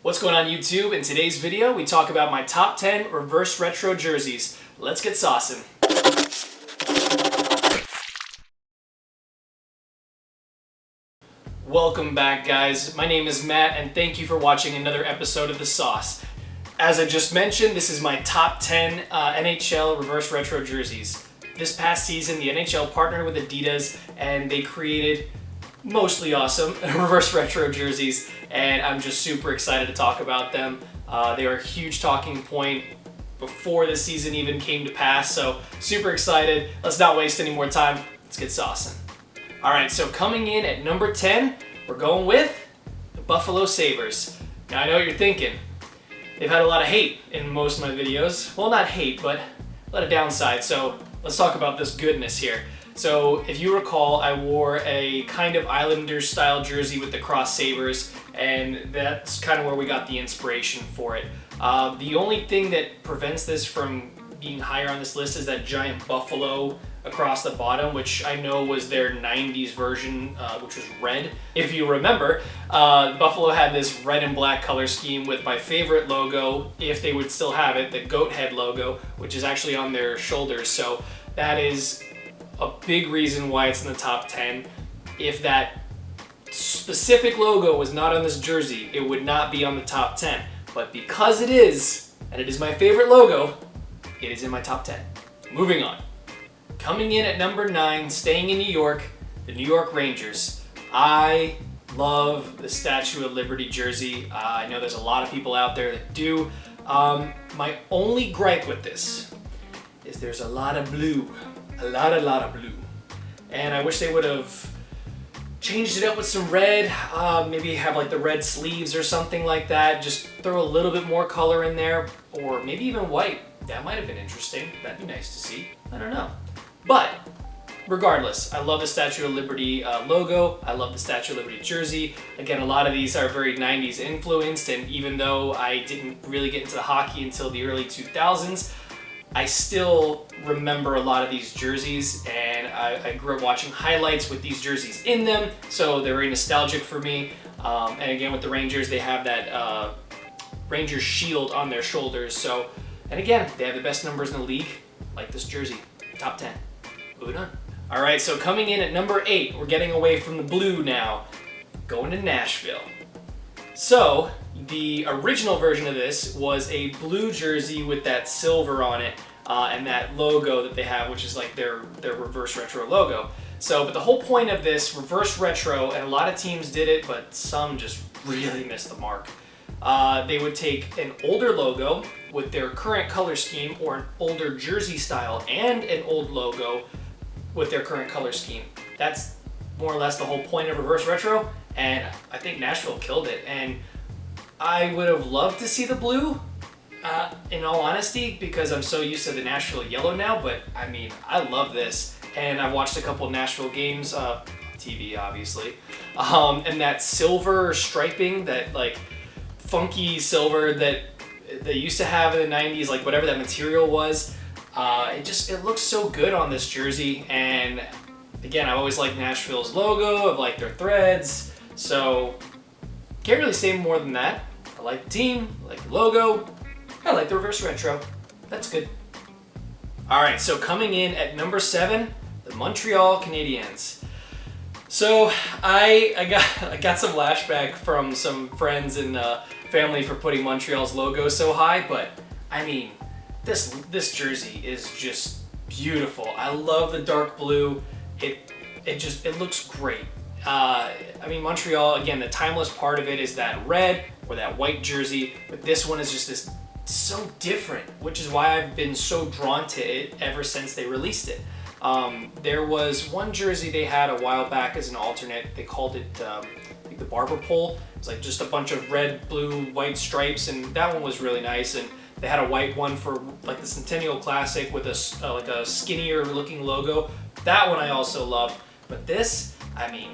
What's going on YouTube? In today's video, we talk about my top 10 reverse retro jerseys. Let's get saucing. Welcome back, guys. My name is Matt, and thank you for watching another episode of The Sauce. As I just mentioned, this is my top 10 NHL reverse retro jerseys. This past season, the NHL partnered with Adidas, and they created mostly awesome reverse retro jerseys, and I'm just super excited to talk about them. They are a huge talking point before the season even came to pass, so super excited. Let's not waste any more time. Let's get saucing. Alright, so coming in at number 10, we're going with the Buffalo Sabres. Now I know what you're thinking. They've had a lot of hate in most of my videos. Well, not hate, but a lot of downside, so let's talk about this goodness here. So if you recall, I wore a kind of Islanders style jersey with the cross sabers, and that's kind of where we got the inspiration for it. The only thing that prevents this from being higher on this list is that giant buffalo across the bottom, which I know was their 90s version, which was red. If you remember, Buffalo had this red and black color scheme with my favorite logo, if they would still have it, the goat head logo, which is actually on their shoulders. So that is a big reason why it's in the top 10. If that specific logo was not on this jersey, it would not be on the top 10. But because it is, and it is my favorite logo, it is in my top 10. Moving on. Coming in at number 9, staying in New York, the New York Rangers. I love the Statue of Liberty jersey. I know there's a lot of people out there that do. My only gripe with this is there's a lot of blue. A lot of blue. And I wish they would have changed it up with some red. Maybe have like the red sleeves or something like that. Just throw a little bit more color in there. Or maybe even white. That might have been interesting. That'd be nice to see. I don't know. But regardless, I love the Statue of Liberty logo. I love the Statue of Liberty jersey. Again, a lot of these are very 90s influenced, and even though I didn't really get into the hockey until the early 2000s, I still remember a lot of these jerseys, and I grew up watching highlights with these jerseys in them, so they're very nostalgic for me. And again, with the Rangers, they have that Rangers shield on their shoulders. So, and again, they have the best numbers in the league, like this jersey, top 10. Moving on. All right, so coming in at number 8, we're getting away from the blue now, going to Nashville. So, the original version of this was a blue jersey with that silver on it and that logo that they have, which is like their reverse retro logo. So, but the whole point of this reverse retro, and a lot of teams did it, but some just really missed the mark. They would take an older logo with their current color scheme, or an older jersey style and an old logo with their current color scheme. That's more or less the whole point of reverse retro, and I think Nashville killed it. And I would have loved to see the blue, in all honesty, because I'm so used to the Nashville yellow now, but I mean, I love this. And I've watched a couple of Nashville games, TV obviously, and that silver striping, that like funky silver that they used to have in the 90s, like whatever that material was, it looks so good on this jersey. And again, I've always liked Nashville's logo, of like their threads, so can't really say more than that. I like the team, I like the logo, I like the reverse retro. That's good. Alright, so coming in at number 7, the Montreal Canadiens. So I got some lashback from some friends and family for putting Montreal's logo so high, but I mean, this jersey is just beautiful. I love the dark blue. It looks great. I mean, Montreal, again, the timeless part of it is that red or that white jersey, but this one is just this so different, which is why I've been so drawn to it ever since they released it. There was one jersey they had a while back as an alternate. They called it the barber pole. It's like just a bunch of red, blue, white stripes, and that one was really nice. And they had a white one for like the Centennial Classic with a skinnier looking logo. That one I also loved. But this, I mean,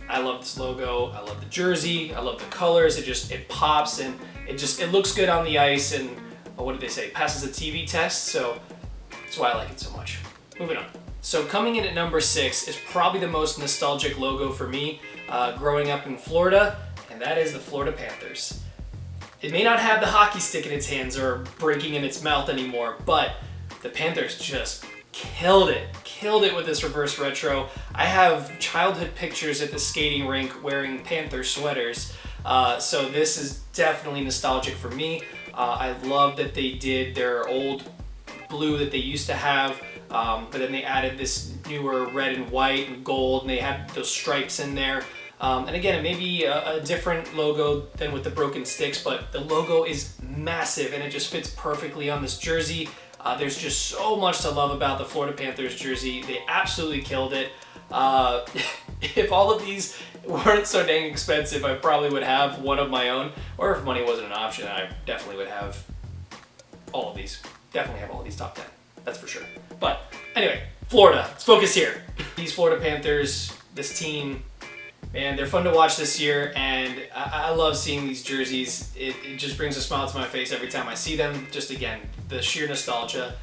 I love this logo. I love the jersey. I love the colors. It pops, and it looks good on the ice. And what did they say? It passes the TV test. So that's why I like it so much. Moving on. So coming in at number 6 is probably the most nostalgic logo for me growing up in Florida, and that is the Florida Panthers. It may not have the hockey stick in its hands or breaking in its mouth anymore, but the Panthers just killed it with this reverse retro. I have childhood pictures at the skating rink wearing Panther sweaters, so this is definitely nostalgic for me. I love that they did their old blue that they used to have, but then they added this newer red and white and gold, and they had those stripes in there. And again, it may be a different logo than with the broken sticks, but the logo is massive and it just fits perfectly on this jersey. There's just so much to love about the Florida Panthers jersey. They absolutely killed it. If all of these weren't so dang expensive, I probably would have one of my own, or if money wasn't an option, I definitely would have all of these. Definitely have all of these top 10, that's for sure. But anyway, Florida, let's focus here. These Florida Panthers, this team, man, they're fun to watch this year, and I love seeing these jerseys. It just brings a smile to my face every time I see them. Just again, the sheer nostalgia,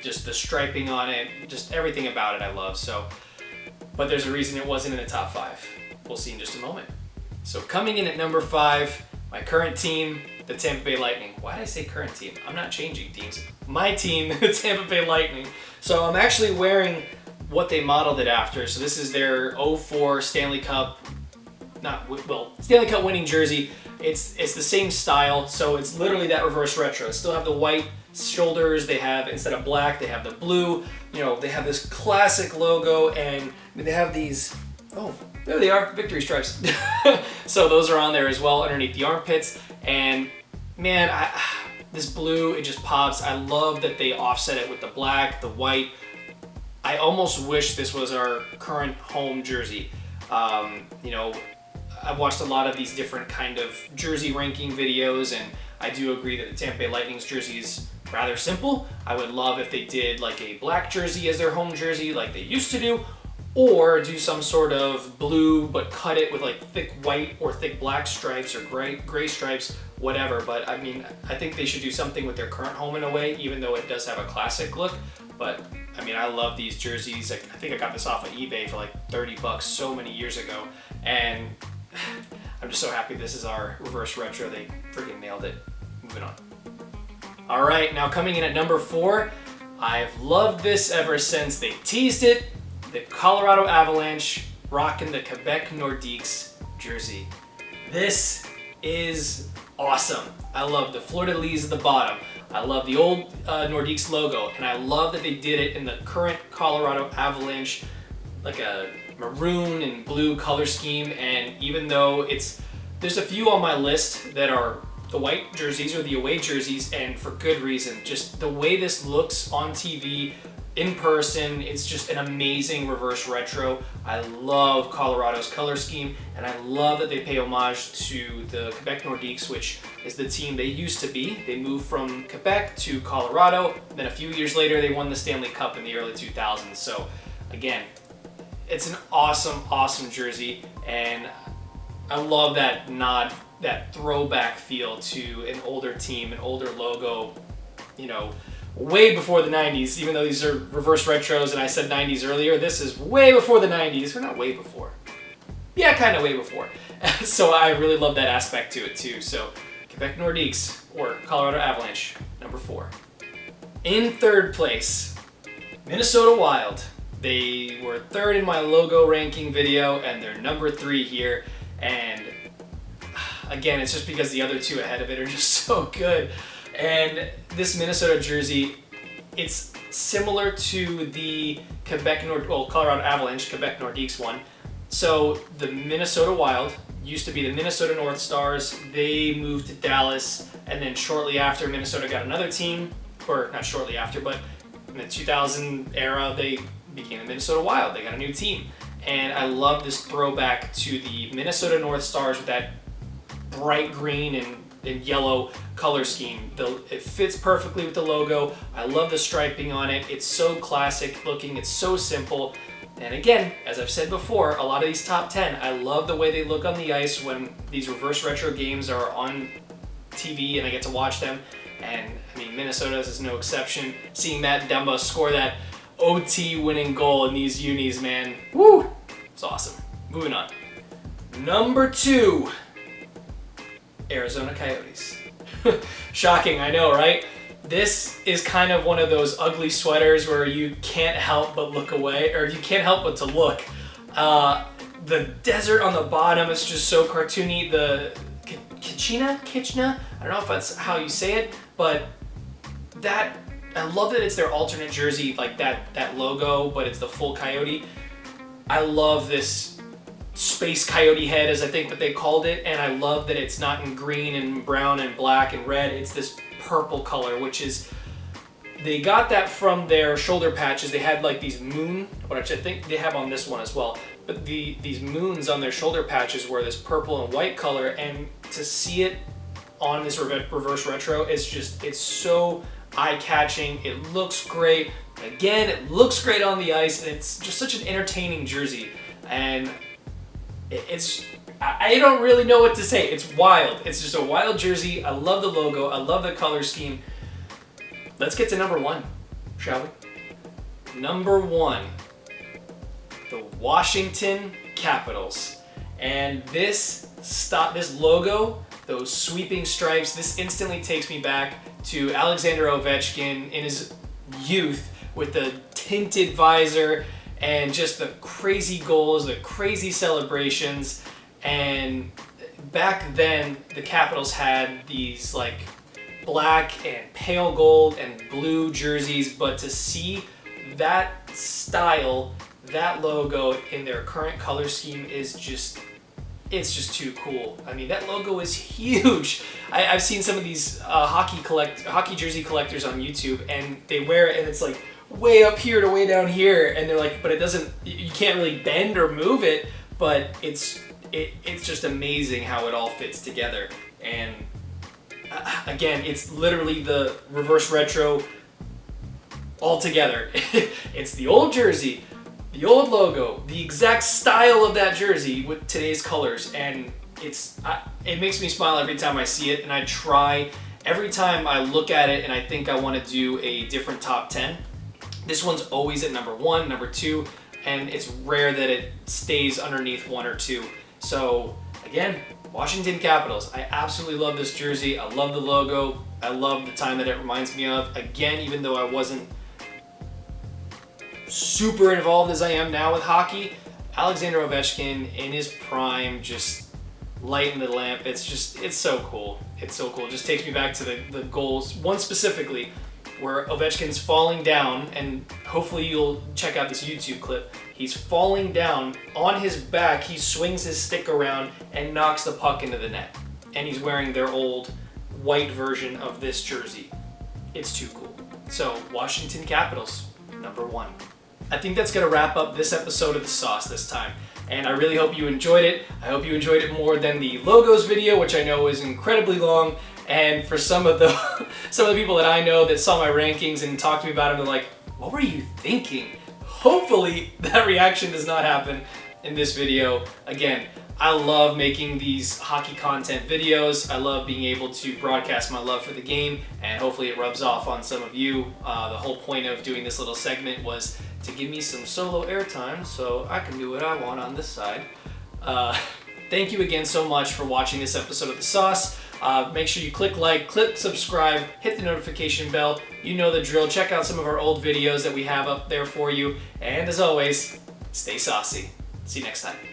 just the striping on it, just everything about it I love. So, but there's a reason it wasn't in the top 5. We'll see in just a moment. So coming in at number 5, my current team, the Tampa Bay Lightning. Why did I say current team? I'm not changing teams. My team, the Tampa Bay Lightning. So I'm actually wearing what they modeled it after. So this is their 04 Stanley Cup, Stanley Cup winning jersey. It's the same style, so it's literally that reverse retro. Still have the white shoulders. They have, instead of black, they have the blue. You know, they have this classic logo, and they have these, oh, there they are, victory stripes. So those are on there as well underneath the armpits. And man, this blue, it just pops. I love that they offset it with the black, the white. I almost wish this was our current home jersey. You know, I've watched a lot of these different kind of jersey ranking videos, and I do agree that the Tampa Bay Lightning's jersey is rather simple. I would love if they did like a black jersey as their home jersey like they used to do, or do some sort of blue but cut it with like thick white or thick black stripes or gray stripes, whatever. But I mean, I think they should do something with their current home in a way, even though it does have a classic look. But I mean, I love these jerseys. I think I got this off of eBay for like 30 bucks so many years ago, and I'm just so happy this is our reverse retro. They freaking nailed it. Moving on. All right, now coming in at number 4, I've loved this ever since they teased it. The Colorado Avalanche rocking the Quebec Nordiques jersey. This is awesome. I love the fleur-de-lis at the bottom. I love the old Nordiques logo, and I love that they did it in the current Colorado Avalanche, like a maroon and blue color scheme. And even though there's a few on my list that are the white jerseys or the away jerseys, and for good reason. Just the way this looks on TV, in person, it's just an amazing reverse retro. I love Colorado's color scheme, and I love that they pay homage to the Quebec Nordiques, which is the team they used to be. They moved from Quebec to Colorado, then a few years later they won the Stanley Cup in the early 2000s. So again, it's an awesome, awesome jersey, and I love that nod, that throwback feel to an older team, an older logo, you know, way before the 90s. Even though these are reverse retros and I said 90s earlier, this is way before the 90s. Or not way before. Yeah, kind of way before. So I really love that aspect to it too. So Quebec Nordiques, or Colorado Avalanche, number 4. In third place, Minnesota Wild. They were 3rd in my logo ranking video, and they're number 3 here. And again, it's just because the other 2 ahead of it are just so good. And this Minnesota jersey, it's similar to the Colorado Avalanche, Quebec Nordiques one. So the Minnesota Wild used to be the Minnesota North Stars. They moved to Dallas, and then shortly after, Minnesota got another team, or not shortly after, but in the 2000 era, they became the Minnesota Wild. They got a new team. And I love this throwback to the Minnesota North Stars with that bright green and yellow color scheme. It fits perfectly with the logo. I love the striping on it. It's so classic looking. It's so simple. And again, as I've said before, a lot of these top 10, I love the way they look on the ice when these reverse retro games are on TV and I get to watch them. And I mean, Minnesota's is no exception. Seeing Matt Dumba score that OT winning goal in these unis, man, woo, it's awesome. Moving on. Number 2, Arizona Coyotes. Shocking, I know, right? This is kind of one of those ugly sweaters where you can't help but look away, or you can't help but to look. The desert on the bottom is just so cartoony. The Kitchena? I don't know if that's how you say it, but that, I love that it's their alternate jersey, like that logo, but it's the full Coyote. I love this space coyote head, as I think that they called it, and I love that it's not in green and brown and black and red. It's this purple color, which is, they got that from their shoulder patches. They had like these moon, which I think they have on this one as well, but these moons on their shoulder patches were this purple and white color, and to see it on this reverse retro, it's so eye-catching. It looks great. Again, it looks great on the ice, and it's just such an entertaining jersey. And I don't really know what to say. It's wild. It's just a wild jersey. I love the logo. I love the color scheme. Let's get to number one, shall we? Number one, the Washington Capitals. And this logo, those sweeping stripes, this instantly takes me back to Alexander Ovechkin in his youth with the tinted visor and just the crazy goals, the crazy celebrations. And back then, the Capitals had these like black and pale gold and blue jerseys, but to see that style, that logo in their current color scheme is just, it's just too cool. I mean, that logo is huge. I've seen some of these hockey jersey collectors on YouTube, and they wear it and it's like way up here to way down here, and they're like, but it doesn't, you can't really bend or move it, but it's just amazing how it all fits together. And again, it's literally the reverse retro all together. It's the old jersey, the old logo, the exact style of that jersey with today's colors, and it makes me smile every time I see it, and I try every time I look at it and I think I want to do a different top 10. This one's always at number 1, number 2, and it's rare that it stays underneath 1 or 2. So again, Washington Capitals. I absolutely love this jersey. I love the logo. I love the time that it reminds me of. Again, even though I wasn't super involved as I am now with hockey, Alexander Ovechkin in his prime just lighting the lamp. It's so cool. It's so cool. It just takes me back to the goals. One specifically where Ovechkin's falling down, and hopefully you'll check out this YouTube clip. He's falling down on his back. He swings his stick around and knocks the puck into the net. And he's wearing their old white version of this jersey. It's too cool. So, Washington Capitals, number 1. I think that's gonna wrap up this episode of The Sauce this time. And I really hope you enjoyed it. I hope you enjoyed it more than the logos video, which I know is incredibly long. And for some of the people that I know that saw my rankings and talked to me about them, they're like, what were you thinking? Hopefully that reaction does not happen in this video. Again, I love making these hockey content videos. I love being able to broadcast my love for the game, and hopefully it rubs off on some of you. The whole point of doing this little segment was to give me some solo airtime so I can do what I want on this side. Thank you again so much for watching this episode of The Sauce. Make sure you click like, click subscribe, hit the notification bell. You know the drill. Check out some of our old videos that we have up there for you. And as always, stay saucy. See you next time.